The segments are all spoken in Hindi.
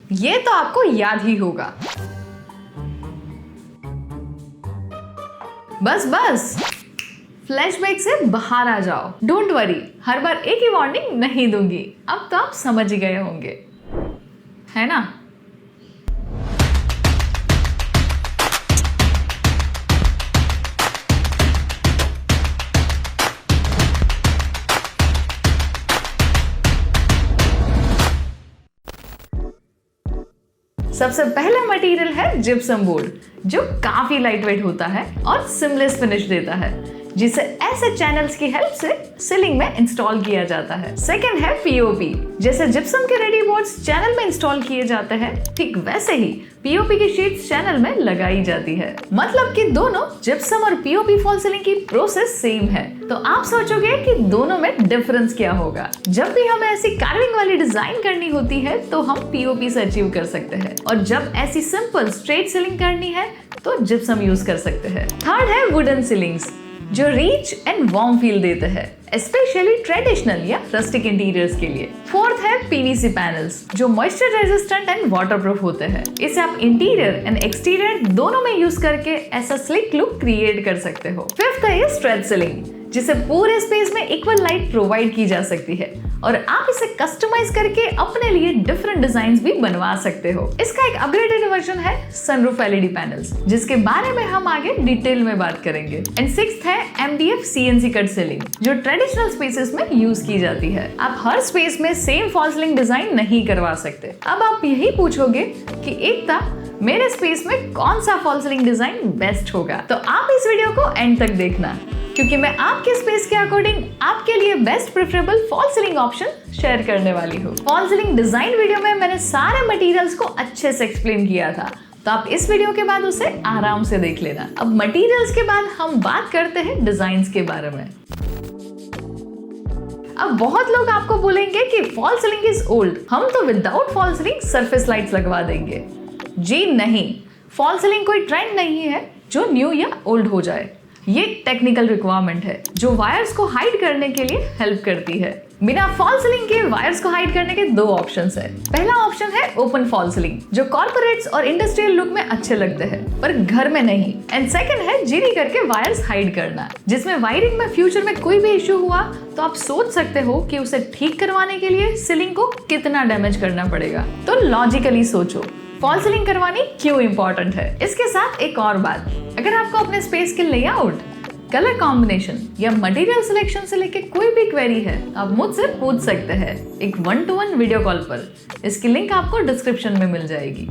ये तो आपको याद ही होगा। बस बस, फ्लैशबैक से बाहर आ जाओ। डोंट वरी, हर बार एक ही वार्निंग नहीं दूंगी। अब तो आप समझ ही गए होंगे, है ना? सबसे पहला मटेरियल है जिप्सम बोर्ड, जो काफी लाइट वेट होता है और सिमलेस फिनिश देता है, जिसे ऐसे चैनल्स की हेल्प से सीलिंग में इंस्टॉल किया जाता है। सेकंड है पीओपी। जैसे जिप्सम के रेडी बोर्ड्स चैनल में इंस्टॉल किए जाते हैं, ठीक वैसे ही पीओपी की शीट्स चैनल में लगाई जाती है। मतलब कि दोनों जिप्सम और पीओपी फॉल सीलिंग की प्रोसेस सेम है। तो आप सोचोगे कि दोनों में डिफरेंस क्या होगा? जब भी हमें ऐसी कार्विंग वाली डिजाइन करनी होती है तो हम पीओपी से अचीव कर सकते हैं, और जब ऐसी सिंपल स्ट्रेट सीलिंग करनी है तो जिप्सम यूज कर सकते हैं। थर्ड है वुडन सीलिंग्स, जो रिच एंड वार्म फील देते हैं, स्पेशली ट्रेडिशनल या रस्टिक इंटीरियर्स के लिए। फोर्थ है पीवीसी पैनल्स, जो मॉइस्चर रेजिस्टेंट एंड वाटरप्रूफ होते हैं। इसे आप इंटीरियर एंड एक्सटीरियर दोनों में यूज करके ऐसा स्लिक लुक क्रिएट कर सकते हो। फिफ्थ है स्ट्रेच सीलिंग, जिसे पूरे स्पेस में इक्वल लाइट प्रोवाइड की जा सकती है, और आप इसे कस्टमाइज करके अपने लिए डिफरेंट डिजाइन्स भी बनवा सकते हो। इसका एक अपग्रेडेड वर्जन है सनरूफ एलईडी पैनल्स, जिसके बारे में हम आगे डिटेल में बात करेंगे। एंड सिक्स्थ है एमडीएफ सीएनसी कट सीलिंग, जो ट्रेडिशनल स्पेसेस में यूज की जाती है। आप हर स्पेस में सेम फॉल सीलिंग डिजाइन नहीं करवा सकते। अब आप यही पूछोगे कि एकता, मेरे स्पेस में कौन सा फॉल सीलिंग डिजाइन बेस्ट होगा? तो आप इस वीडियो को एंड तक देखना, क्योंकि मैं आपके स्पेस के अकॉर्डिंग आपके लिए best preferable fall ceiling option share करने वाली हूँ। फॉल सीलिंग डिजाइन वीडियो में मैंने सारे मटेरियल्स को अच्छे से एक्सप्लेन किया था, तो आप इस वीडियो के बाद उसे आराम से देख लेना। अब मटेरियल्स के बाद हम बात करते हैं डिजाइन्स के बारे में। अब बहुत लोग आपको बोलेंगे कि फॉल सीलिंग इज ओल्ड, हम तो without fall ceiling surface lights लगवा देंगे। जी नहीं, फॉल सीलिंग कोई ट्रेंड नहीं है जो न्यू या ओल्ड हो जाए। ये टेक्निकल रिक्वायरमेंट है जो वायर्स को हाइड करने के लिए हेल्प करती है। बिना फॉल सीलिंग के वायर्स को हाइड करने के दो ऑप्शंस है। पहला ऑप्शन है ओपन फॉल सीलिंग, जो कॉर्पोरेट्स और इंडस्ट्रियल लुक में अच्छे लगते हैं पर घर में नहीं। एंड सेकंड है जीरी करके वायर्स हाइड करना, जिसमें वायरिंग में फ्यूचर में कोई भी इश्यू हुआ तो आप सोच सकते हो कि उसे ठीक करवाने के लिए सीलिंग को कितना डैमेज करना पड़ेगा। तो लॉजिकली सोचो, फॉल सीलिंग करवानी क्यों इंपॉर्टेंट है। इसके साथ एक और बात, अगर आपको अपने स्पेस के लेआउट, कलर कॉम्बिनेशन या मटेरियल सिलेक्शन से लेके कोई भी क्वेरी है, आप मुझसे पूछ सकते हैं एक 1-to-1 वीडियो कॉल पर। इसकी लिंक आपको डिस्क्रिप्शन में मिल जाएगी।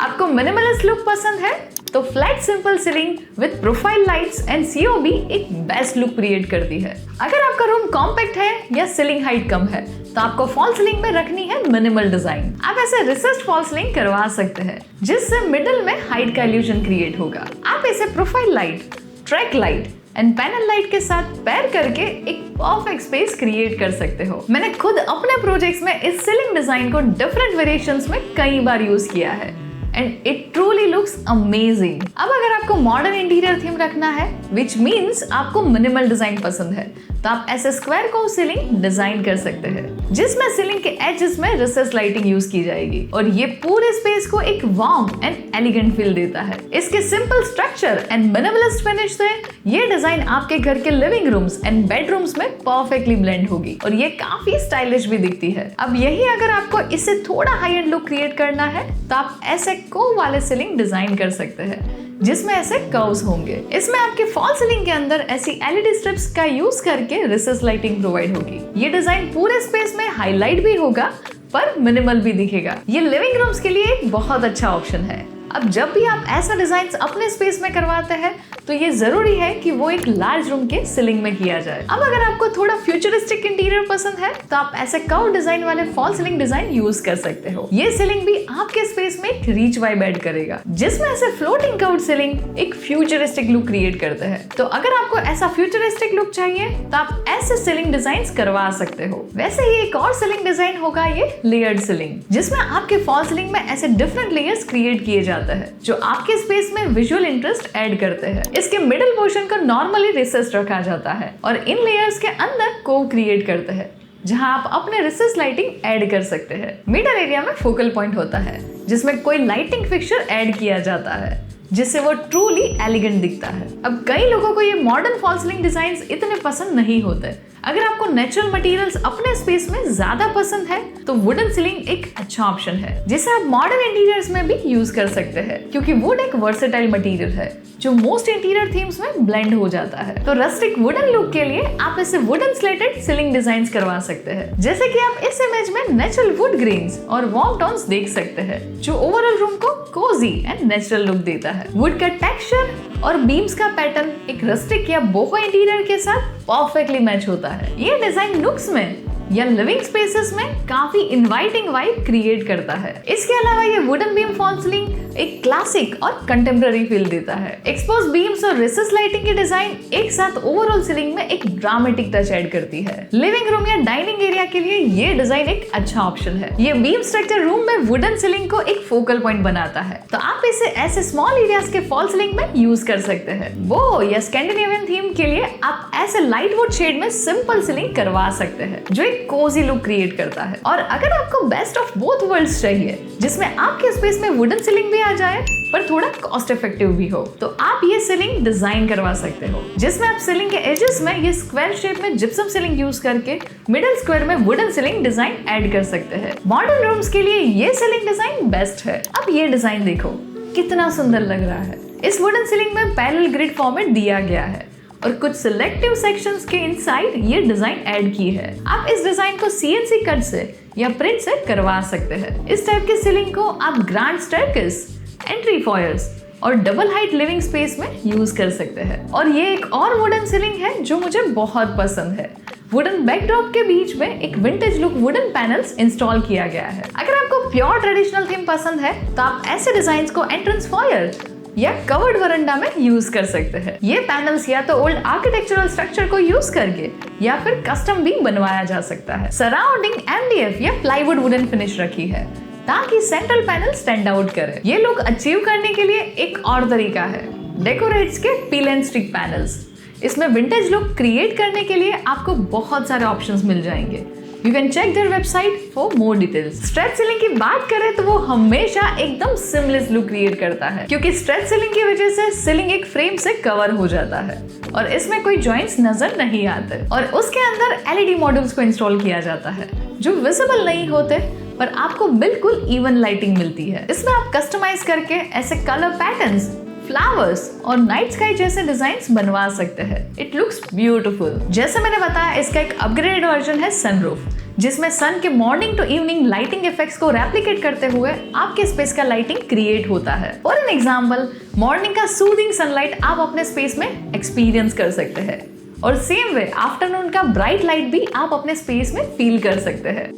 आपको मिनिमलिस्ट लुक पसंद है तो flat simple ceiling with profile lights and COB एक बेस्ट लुक क्रिएट करती है। अगर आपका रूम कॉम्पैक्ट है या सीलिंग हाइट कम है तो आपको फॉल सीलिंग में रखनी है मिनिमल डिजाइन। आप ऐसे रिसेस्ड फॉल सीलिंग करवा सकते हैं, जिससे मिडिल में हाइट का इल्यूजन क्रिएट होगा। आप इसे profile light, track light and panel light के साथ पेयर करके एक परफेक्ट स्पेस क्रिएट कर सकते हो। मैंने खुद अपने प्रोजेक्ट्स में इस सीलिंग डिजाइन को डिफरेंट वेरिएशंस में कई बार यूज किया है and it truly looks amazing. अब अगर आपको मॉडर्न इंटीरियर थीम रखना है, विच मीन्स आपको मिनिमल डिजाइन पसंद है, तो आप ऐसे स्क्वायर को सीलिंग डिजाइन कर सकते हैं, जिसमें सीलिंग के एजेस में रिसेस लाइटिंग यूज की जाएगी, और ये पूरे स्पेस को एक वार्म एंड एलिगेंट फील देता है। इसके simple structure and minimalist finish से ये डिजाइन आपके घर के लिविंग रूम्स एंड बेडरूम्स में परफेक्टली ब्लेंड होगी, और ये काफी स्टाइलिश भी दिखती है। अब यही अगर आपको इससे थोड़ा हाई एंड लुक क्रिएट करना है तो आप ऐसे कर्व वाले सीलिंग डिजाइन कर सकते हैं, जिसमें ऐसे कर्व्स होंगे। इसमें आपके फॉल सीलिंग के अंदर ऐसी एलईडी स्ट्रिप्स का यूज करके रिसेस लाइटिंग प्रोवाइड होगी। ये डिजाइन पूरे स्पेस में हाईलाइट भी होगा पर मिनिमल भी दिखेगा। ये लिविंग रूम्स के लिए एक बहुत अच्छा ऑप्शन है। अब जब भी आप ऐसा डिजाइन अपने स्पेस में करवाते हैं तो ये जरूरी है कि वो एक लार्ज रूम के सीलिंग में किया जाए। अब अगर आपको थोड़ा फ्यूचरिस्टिक इंटीरियर पसंद है तो आप ऐसे कर्व डिजाइन वाले फॉल सीलिंग डिजाइन यूज कर सकते हो। ये सीलिंग भी आपके स्पेस में एक रीच वाइब ऐड करेगा, जिसमें ऐसे फ्लोटिंग कर्व सीलिंग एक फ्यूचरिस्टिक लुक क्रिएट करते हैं। तो अगर आपको ऐसा फ्यूचरिस्टिक लुक चाहिए तो आप ऐसे सीलिंग डिजाइन करवा सकते हो। वैसे ही एक और सीलिंग डिजाइन होगा ये लेयर्ड सीलिंग, जिसमें आपके फॉल सीलिंग में ऐसे डिफरेंट लेयर्स क्रिएट किए जाते हैं जो आपके स्पेस में विजुअल इंटरेस्ट ऐड करते हैं। इसके मिडिल पोर्शन को नॉर्मली रिसेस्ड रखा जाता है और इन लेयर्स के अंदर कोव क्रिएट करते हैं, जहां आप अपने रिसेस लाइटिंग ऐड कर सकते हैं। मिडल एरिया में फोकल पॉइंट होता है जिसमें कोई लाइटिंग फिक्सचर ऐड किया जाता है जिससे वो ट्रूली एलिगेंट दिखता है। अब कई लोगों को ये मॉडर्न फॉल सीलिंग डिजाइन इतने पसंद नहीं होते। अगर आपको नेचुरल मटेरियल्स अपने स्पेस में ज्यादा पसंद है तो वुडन सीलिंग एक अच्छा ऑप्शन है जिसे आप मॉडर्न इंटीरियर्स में भी यूज कर सकते हैं, क्योंकि वुड एक वर्सेटाइल मटेरियल है जो मोस्ट इंटीरियर थीम्स में ब्लेंड हो जाता है। तो रस्टिक वुडन लुक के लिए आप इसे वुडन स्लेटेड सीलिंग डिजाइन करवा सकते हैं, जैसे कि आप इस इमेज में नेचुरल वुड ग्रेन्स और वार्म टोन्स देख सकते हैं जो ओवरऑल रूम को कोजी एंड नेचुरल लुक देता है। वुड का टेक्सचर और बीम्स का पैटर्न एक रस्टिक या बोहो इंटीरियर के साथ परफेक्टली मैच होता है। ये डिजाइन लुक्स में या लिविंग स्पेसेस में काफी इनवाइटिंग वाइब क्रिएट करता है। इसके अलावा ये वुडन बीम फॉल सीलिंग एक क्लासिक और कंटेम्पररी फील देता है। एक्सपोज बीम्स और रिसेस लाइटिंग की डिजाइन एक साथ ओवरऑल सीलिंग में एक ड्रामेटिक टच ऐड करती है। लिविंग रूम या डाइनिंग एरिया के लिए ये डिजाइन एक अच्छा ऑप्शन है। ये बीम स्ट्रक्चर रूम में वुडन सीलिंग को एक फोकल पॉइंट बनाता है, तो आप इसे ऐसे स्मॉल एरियाज के फॉल सीलिंग में यूज कर सकते हैं। वो या स्कैंडिनेवियन थीम के लिए आप ऐसे लाइट वुड शेड में सिंपल सीलिंग करवा सकते हैं जो एक कोजी लुक क्रिएट करता है। और अगर आपको बेस्ट ऑफ बोथ वर्ल्ड्स चाहिए, जिसमें आपके स्पेस में वुडन सीलिंग भी आ जाए पर थोड़ा कॉस्ट इफेक्टिव भी हो, तो आप ये सीलिंग डिजाइन करवा सकते हो, जिसमें आप सीलिंग के एजेस में ये स्क्वायर शेप में जिप्सम सीलिंग यूज करके मिडिल स्क्वायर में वुडन सीलिंग डिजाइन ऐड कर सकते हैं। मॉडर्न रूम्स के लिए ये सीलिंग डिजाइन बेस्ट है। अब ये डिजाइन देखो कितना सुंदर लग रहा है। इस वुडन सीलिंग में पैरेलल ग्रिड फॉर्मेट दिया गया है और कुछ सिलेक्टिव सेक्शंस के इनसाइड ये डिजाइन ऐड की है। आप इस डिजाइन को सीएनसी कट से या प्रिंट से करवा सकते हैं। इस टाइप के सीलिंग को आप ग्रैंड स्टेयरकेस, एंट्री फॉयर्स और डबल हाइट लिविंग स्पेस में यूज कर सकते हैं। और ये एक और वुडन सीलिंग है जो मुझे बहुत पसंद है। वुडन बैकड्रॉप के बीच में एक vintage look wooden panels install किया गया है। अगर आपको प्योर ट्रेडिशनल थीम पसंद है तो आप ऐसे डिजाइन को एंट्रेंस फॉयर या कवर्ड वरंडा में यूज कर सकते हैं। ये पैनल्स या तो ओल्ड आर्किटेक्चरल स्ट्रक्चर को यूज करके या फिर कस्टम भी बनवाया जा सकता है। सराउंडिंग एमडीएफ या प्लाईवुड वुडन फिनिश रखी है ताकि सेंट्रल पैनल स्टैंड आउट करे। ये लुक अचीव करने के लिए एक और तरीका है डेकोरेट्स के पील एंड स्टिक पैनल्स। इसमें विंटेज लुक क्रिएट करने के लिए आपको बहुत सारे ऑप्शंस मिल जाएंगे। You can check their website for more details. Stretch ceiling की बात करें तो वो हमेशा एकदम सिमलेस लुक क्रिएट करता है, क्योंकि स्ट्रेच सीलिंग की वजह से सीलिंग एक फ्रेम से कवर हो जाता है और इसमें कोई जॉइंट्स नजर नहीं आते। और उसके अंदर एलईडी मॉड्यूल्स को इंस्टॉल किया जाता है जो विजिबल नहीं होते पर आपको बिल्कुल इवन लाइटिंग मिलती है। इसमें आप कस्टमाइज करके ऐसे कलर पैटर्न्स, फ्लावर्स और नाइट स्काई जैसे डिजाइन्स बनवा सकते हैं। It looks beautiful. जैसे मैंने बताया, इसका एक अपग्रेडेड वर्जन है सनरूफ, जिसमें सन के morning to evening lighting effects को रेप्लिकेट करते हुए आपके स्पेस का लाइटिंग क्रिएट होता है। फॉर एन एग्जांपल, मॉर्निंग का सूदिंग सनलाइट आप अपने स्पेस में एक्सपीरियंस कर सकते हैं और सेम वे आफ्टरनून का ब्राइट लाइट भी आप अपने स्पेस में फील कर सकते हैं।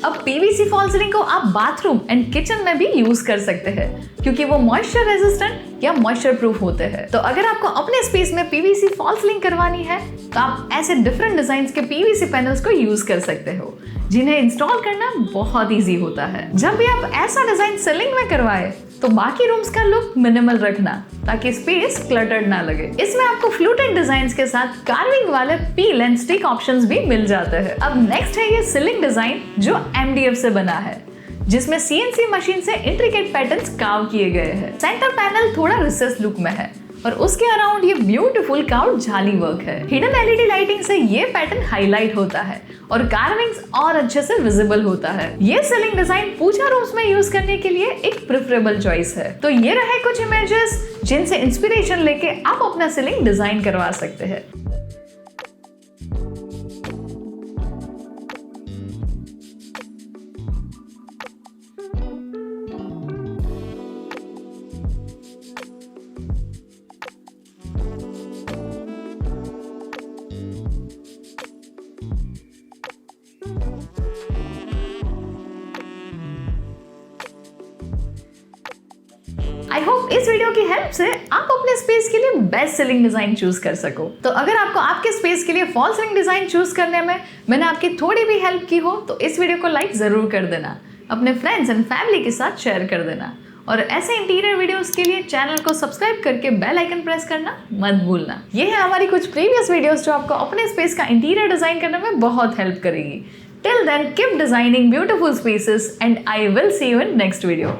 अब पीवीसी फॉल सीलिंग को आप बाथरूम एंड किचन में भी यूज कर सकते हैं, क्योंकि वो मॉइस्चर रेजिस्टेंट या मॉइस्चर प्रूफ होते हैं। तो अगर आपको अपने स्पेस में पीवीसी फॉल सीलिंग करवानी है तो आप ऐसे डिफरेंट डिजाइन्स के पीवीसी पैनल्स को यूज कर सकते हो, जिन्हें इंस्टॉल करना बहुत इजी होता है। जब भी आप ऐसा डिजाइन सीलिंग में करवाए तो बाकी रूम्स का लुक मिनिमल रखना ताकि स्पेस क्लटर्ड ना लगे। इसमें आपको फ्लूटेड डिजाइन्स के साथ कार्विंग वाले पील एंड स्टिक ऑप्शंस भी मिल जाते हैं। अब नेक्स्ट है ये सीलिंग डिजाइन जो एमडीएफ से बना है, जिसमें सीएनसी मशीन से इंट्रिकेट पैटर्न्स कार्व किए गए हैं। सेंटर पैनल थोड़ा रिसेस लुक में है और उसके अराउंड ये ब्यूटीफुल कार्व जाली वर्क है। हिडन एलईडी लाइटिंग से ये पैटर्न हाईलाइट होता है और कार्विंग्स और अच्छे से विजिबल होता है। ये सीलिंग डिजाइन पूजा रूम्स में यूज करने के लिए एक प्रेफरेबल चॉइस है। तो ये रहे कुछ इमेजेस जिनसे इंस्पिरेशन लेके आप अपना सीलिंग डिजाइन करवा सकते हैं। आई होप इस वीडियो की हेल्प से आप अपने स्पेस के लिए बेस्ट सीलिंग डिजाइन चूज कर सको। तो अगर आपको आपके स्पेस के लिए फॉल सीलिंग डिजाइन चूज करने में मैंने आपकी थोड़ी भी हेल्प की हो तो इस वीडियो को लाइक जरूर कर देना, अपने फ्रेंड्स एंड फैमिली के साथ शेयर कर देना और ऐसे इंटीरियर वीडियोस के लिए चैनल को सब्सक्राइब करके बेल आइकन प्रेस करना मत भूलना। ये है हमारी कुछ प्रीवियस वीडियोस जो आपको अपने स्पेस का इंटीरियर डिजाइन करने में बहुत हेल्प करेगी। Till then, keep designing beautiful spaces and I will see you in next video.